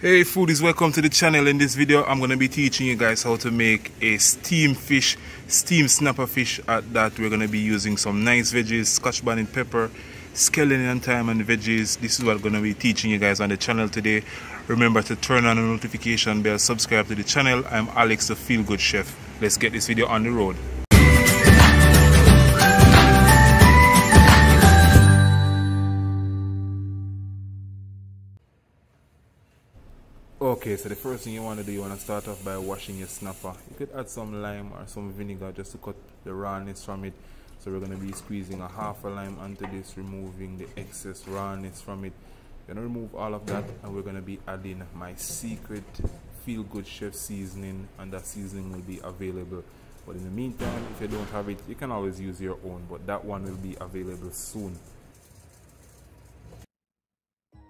Hey foodies, welcome to the channel. In this video I'm going to be teaching you guys how to make a steam snapper fish. At that, we're going to be using some nice veggies, scotch bonnet pepper, scallion and thyme and veggies. This is what I'm going to be teaching you guys on the channel today. Remember to turn on the notification bell, subscribe to the channel. I'm Alex, the Feel Good Chef. Let's get this video on the road. Okay, so the first thing you want to do, you want to start off by washing your snapper. You could add some lime or some vinegar just to cut the rawness from it. So we're going to be squeezing a half a lime onto this, removing the excess rawness from it. We're going to remove all of that, and we're going to be adding my secret Feel Good Chef seasoning, and that seasoning will be available. But in the meantime, if you don't have it, you can always use your own, but that one will be available soon.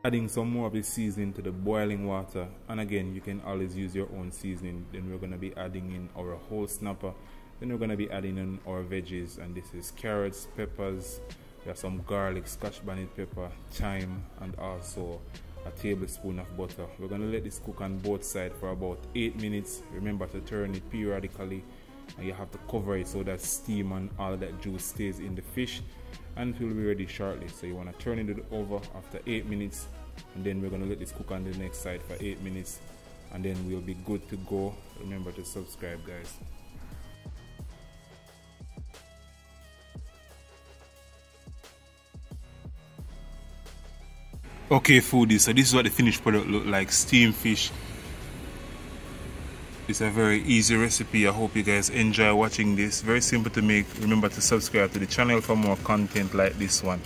Adding some more of the seasoning to the boiling water, and again you can always use your own seasoning. Then we're going to be adding in our whole snapper, then we're going to be adding in our veggies, and this is carrots, peppers, we have some garlic, scotch bonnet pepper, thyme, and also a tablespoon of butter. We're going to let this cook on both sides for about 8 minutes. Remember to turn it periodically, and you have to cover it so that steam and all that juice stays in the fish, and it will be ready shortly. So you want to turn it over after 8 minutes, and then we're going to let this cook on the next side for 8 minutes, and then we'll be good to go. Remember to subscribe, guys. Okay foodies, so this is what the finished product look like. Steamed fish. It's a very easy recipe. I hope you guys enjoy watching this. Very simple to make. Remember to subscribe to the channel for more content like this one.